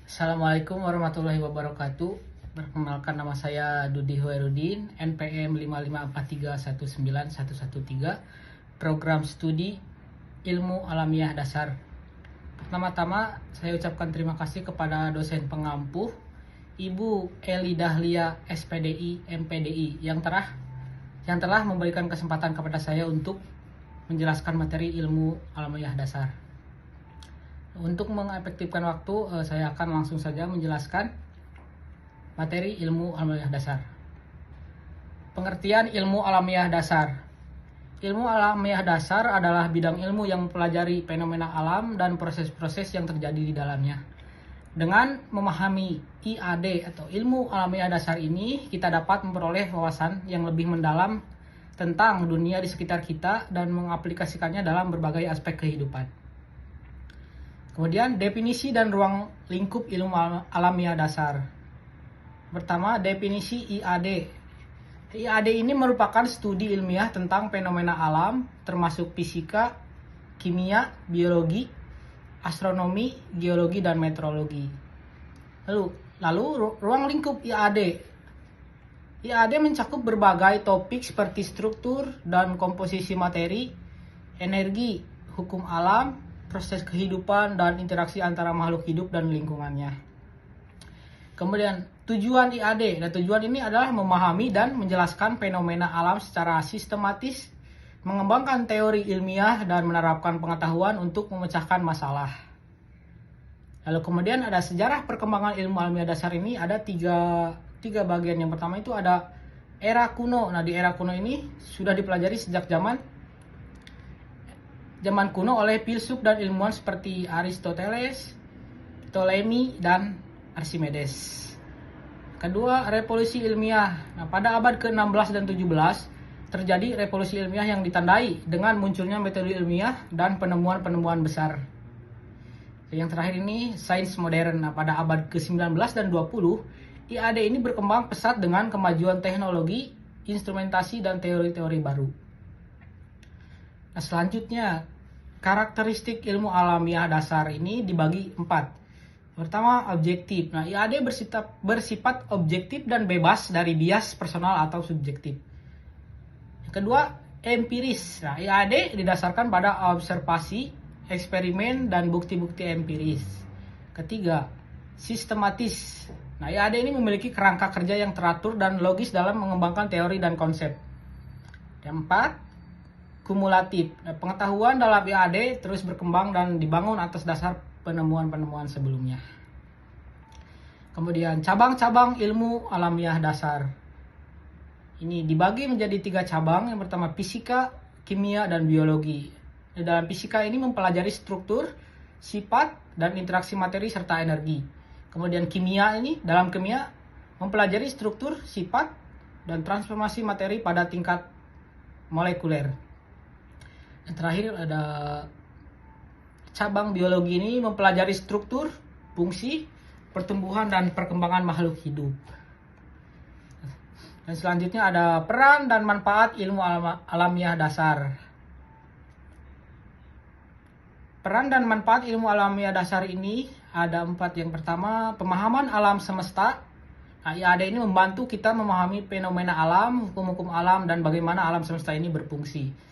Assalamualaikum warahmatullahi wabarakatuh. Perkenalkan, nama saya Dudi Hoerudin, NPM 5543191113, Program Studi Ilmu Alamiah Dasar. Pertama-tama saya ucapkan terima kasih kepada dosen pengampu Ibu Eli Dahlia SPDI MPDI yang telah memberikan kesempatan kepada saya untuk menjelaskan materi ilmu alamiah dasar. Untuk mengefektifkan waktu, saya akan langsung saja menjelaskan materi ilmu alamiah dasar. Pengertian ilmu alamiah dasar. Ilmu alamiah dasar adalah bidang ilmu yang mempelajari fenomena alam dan proses-proses yang terjadi di dalamnya. Dengan memahami IAD atau ilmu alamiah dasar ini, kita dapat memperoleh wawasan yang lebih mendalam tentang dunia di sekitar kita dan mengaplikasikannya dalam berbagai aspek kehidupan. Kemudian definisi dan ruang lingkup ilmu alamiah dasar. Pertama, definisi IAD. IAD ini merupakan studi ilmiah tentang fenomena alam termasuk fisika, kimia, biologi, astronomi, geologi, dan meteorologi. Lalu ruang lingkup IAD. IAD mencakup berbagai topik seperti struktur dan komposisi materi, energi, hukum alam, proses kehidupan, dan interaksi antara makhluk hidup dan lingkungannya. Kemudian tujuan IAD. Nah, tujuan ini adalah memahami dan menjelaskan fenomena alam secara sistematis, mengembangkan teori ilmiah, dan menerapkan pengetahuan untuk memecahkan masalah. Lalu kemudian ada sejarah perkembangan ilmu alamiah dasar ini ada tiga bagian. Yang pertama itu ada era kuno. Nah, di era kuno ini sudah dipelajari sejak zaman kuno oleh filsuf dan ilmuwan seperti Aristoteles, Ptolemy, dan Archimedes. Kedua, revolusi ilmiah. Nah, pada abad ke-16 dan 17 terjadi revolusi ilmiah yang ditandai dengan munculnya metode ilmiah dan penemuan-penemuan besar. Yang terakhir ini sains modern. Nah, pada abad ke-19 dan 20, IAD ini berkembang pesat dengan kemajuan teknologi, instrumentasi, dan teori-teori baru. Nah, selanjutnya, karakteristik ilmu alamiah dasar ini dibagi 4. Pertama, objektif. Nah, IAD bersifat objektif dan bebas dari bias personal atau subjektif. Yang kedua, empiris. Nah, IAD didasarkan pada observasi, eksperimen, dan bukti-bukti empiris. Ketiga, sistematis. Nah, IAD ini memiliki kerangka kerja yang teratur dan logis dalam mengembangkan teori dan konsep. Yang keempat, kumulatif. Nah, pengetahuan dalam IAD terus berkembang dan dibangun atas dasar penemuan-penemuan sebelumnya. Kemudian cabang-cabang ilmu alamiah dasar. Ini dibagi menjadi 3 cabang. Yang pertama fisika, kimia, dan biologi. Di dalam fisika ini mempelajari struktur, sifat, dan interaksi materi serta energi. Kemudian dalam kimia mempelajari struktur, sifat, dan transformasi materi pada tingkat molekuler. Yang terakhir ada cabang biologi, ini mempelajari struktur, fungsi, pertumbuhan, dan perkembangan makhluk hidup. Dan selanjutnya ada peran dan manfaat ilmu alamiah dasar. Peran dan manfaat ilmu alamiah dasar ini ada 4. Yang pertama, pemahaman alam semesta. Nah, IAD ini membantu kita memahami fenomena alam, hukum-hukum alam, dan bagaimana alam semesta ini berfungsi.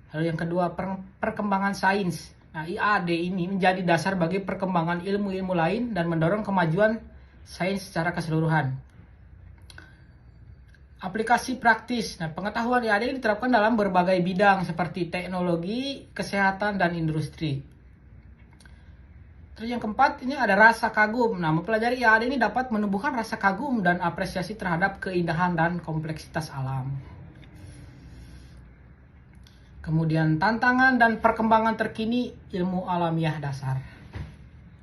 Lalu yang kedua, perkembangan sains. Nah, IAD ini menjadi dasar bagi perkembangan ilmu-ilmu lain dan mendorong kemajuan sains secara keseluruhan. Aplikasi praktis. Nah, pengetahuan IAD ini diterapkan dalam berbagai bidang seperti teknologi, kesehatan, dan industri. Terus yang keempat, ini ada rasa kagum. Nah, mempelajari IAD ini dapat menumbuhkan rasa kagum dan apresiasi terhadap keindahan dan kompleksitas alam. Kemudian tantangan dan perkembangan terkini ilmu alamiah dasar.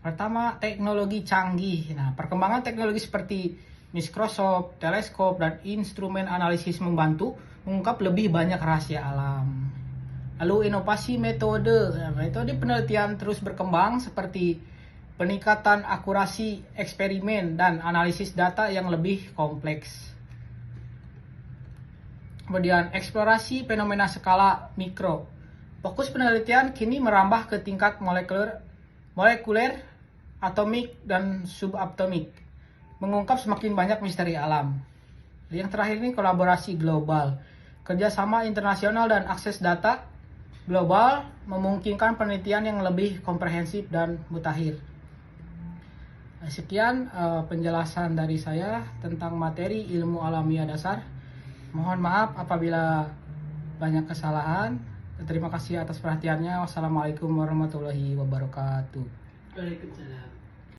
Pertama, teknologi canggih. Nah, perkembangan teknologi seperti mikroskop, teleskop, dan instrumen analisis membantu mengungkap lebih banyak rahasia alam. Lalu inovasi metode. Nah, metode penelitian terus berkembang seperti peningkatan akurasi eksperimen dan analisis data yang lebih kompleks. Kemudian eksplorasi fenomena skala mikro. Fokus penelitian kini merambah ke tingkat molekuler atomik dan subatomik, mengungkap semakin banyak misteri alam. Yang terakhir ini kolaborasi global, kerjasama internasional dan akses data global memungkinkan penelitian yang lebih komprehensif dan mutakhir. Sekian penjelasan dari saya tentang materi ilmu alamiah dasar. Mohon maaf apabila banyak kesalahan. Terima kasih atas perhatiannya. Wassalamualaikum warahmatullahi wabarakatuh. Waalaikumsalam.